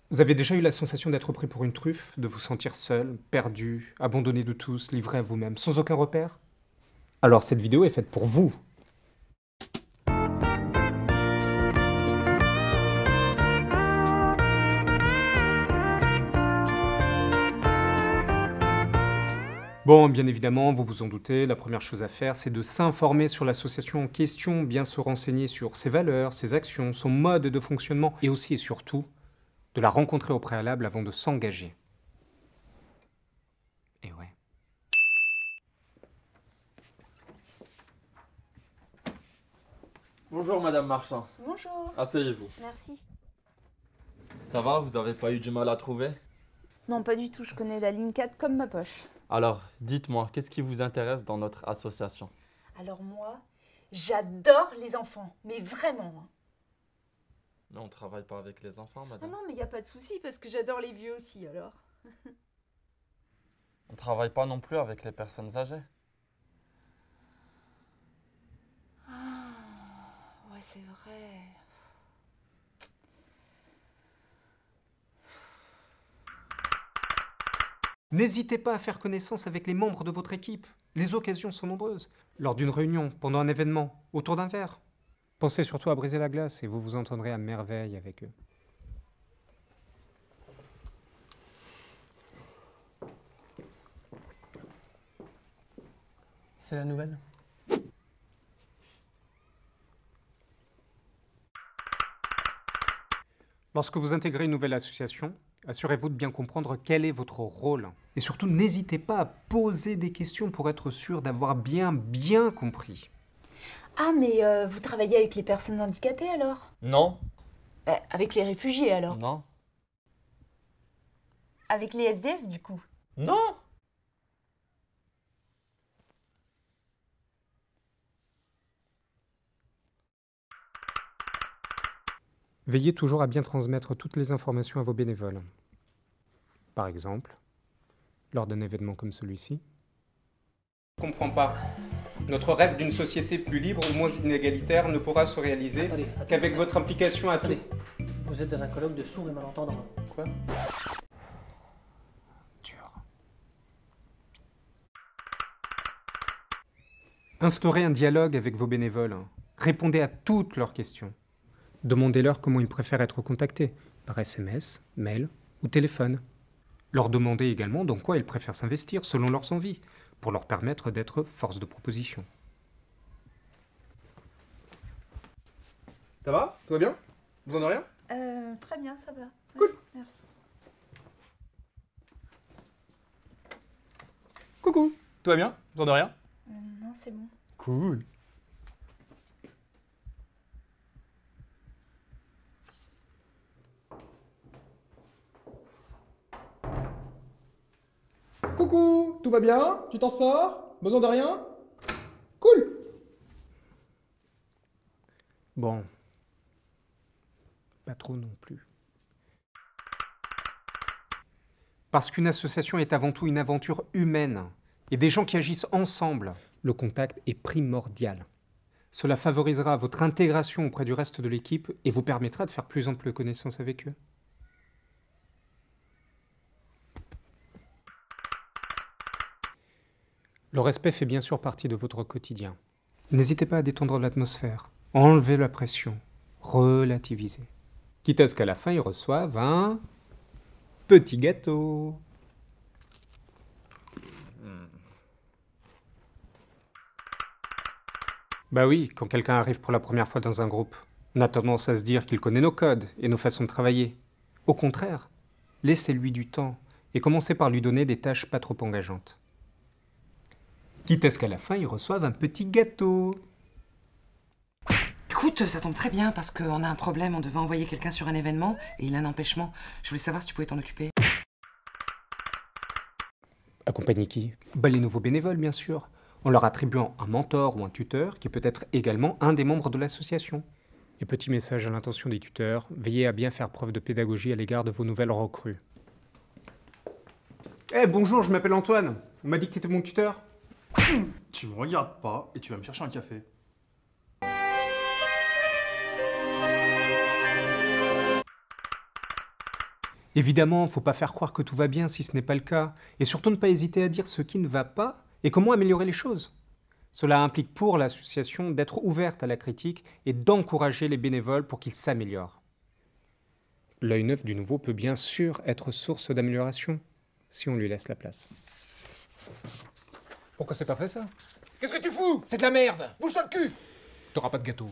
Vous avez déjà eu la sensation d'être pris pour une truffe, de vous sentir seul, perdu, abandonné de tous, livré à vous-même, sans aucun repère? Alors cette vidéo est faite pour vous. Bon, bien évidemment, vous vous en doutez, la première chose à faire, c'est de s'informer sur l'association en question, bien se renseigner sur ses valeurs, ses actions, son mode de fonctionnement, et aussi et surtout, de la rencontrer au préalable avant de s'engager. Et ouais. Bonjour Madame Marchand. Bonjour. Asseyez-vous. Merci. Ça va, vous avez pas eu du mal à trouver? Non, pas du tout, je connais la ligne 4 comme ma poche. Alors, dites-moi, qu'est-ce qui vous intéresse dans notre association? Alors moi, j'adore les enfants, mais vraiment. Mais on travaille pas avec les enfants, Ah madame. non, mais il n'y a pas de souci, parce que j'adore les vieux aussi, alors. On travaille pas non plus avec les personnes âgées. Ouais, c'est vrai. N'hésitez pas à faire connaissance avec les membres de votre équipe. Les occasions sont nombreuses. Lors d'une réunion, pendant un événement, autour d'un verre. Pensez surtout à briser la glace et vous vous entendrez à merveille avec eux. C'est la nouvelle? Lorsque vous intégrez une nouvelle association, assurez-vous de bien comprendre quel est votre rôle. Et surtout, n'hésitez pas à poser des questions pour être sûr d'avoir bien compris. Ah, mais vous travaillez avec les personnes handicapées, alors? Non. Avec les réfugiés, alors? Non. Avec les SDF, du coup? Non. Veillez toujours à bien transmettre toutes les informations à vos bénévoles. Par exemple, lors d'un événement comme celui-ci. Je ne comprends pas. Notre rêve d'une société plus libre ou moins inégalitaire ne pourra se réaliser Attendez. qu'avec votre implication à tout. Attendez, vous êtes dans un colloque de sourds et malentendants. Quoi? Dur. Instaurez un dialogue avec vos bénévoles. Répondez à toutes leurs questions. Demandez-leur comment ils préfèrent être contactés, par SMS, mail ou téléphone. Leur demandez également dans quoi ils préfèrent s'investir selon leurs envies, pour leur permettre d'être force de proposition. Ça va? Tout va bien? Vous en avez rien? Très bien, ça va. Cool. Ouais, merci. Coucou! Tout va bien? Vous en avez rien? Non, c'est bon. Cool. Coucou! Tout va bien? Tu t'en sors? Besoin de rien? Cool! Bon. Pas trop non plus. Parce qu'une association est avant tout une aventure humaine, et des gens qui agissent ensemble. Le contact est primordial. Cela favorisera votre intégration auprès du reste de l'équipe et vous permettra de faire plus ample connaissance avec eux. Le respect fait bien sûr partie de votre quotidien. N'hésitez pas à détendre l'atmosphère, enlever la pression, relativiser. Quitte à ce qu'à la fin, ils reçoivent un petit gâteau. Bah oui, quand quelqu'un arrive pour la première fois dans un groupe, on a tendance à se dire qu'il connaît nos codes et nos façons de travailler. Au contraire, laissez-lui du temps et commencez par lui donner des tâches pas trop engageantes. Quitte à ce qu'à la fin, ils reçoivent un petit gâteau. Écoute, ça tombe très bien parce qu'on a un problème, on devait envoyer quelqu'un sur un événement et il a un empêchement. Je voulais savoir si tu pouvais t'en occuper. Accompagner qui? Bah, les nouveaux bénévoles, bien sûr, en leur attribuant un mentor ou un tuteur qui peut être également un des membres de l'association. Et petit message à l'intention des tuteurs, veillez à bien faire preuve de pédagogie à l'égard de vos nouvelles recrues. Eh, bonjour, je m'appelle Antoine. On m'a dit que t'étais mon tuteur. Tu me regardes pas et tu vas me chercher un café. Évidemment, faut pas faire croire que tout va bien si ce n'est pas le cas. Et surtout ne pas hésiter à dire ce qui ne va pas et comment améliorer les choses. Cela implique pour l'association d'être ouverte à la critique et d'encourager les bénévoles pour qu'ils s'améliorent. L'œil neuf du nouveau peut bien sûr être source d'amélioration, si on lui laisse la place. Pourquoi c'est pas fait ça? Qu'est-ce que tu fous? C'est de la merde! Bouge-toi le cul! T'auras pas de gâteau.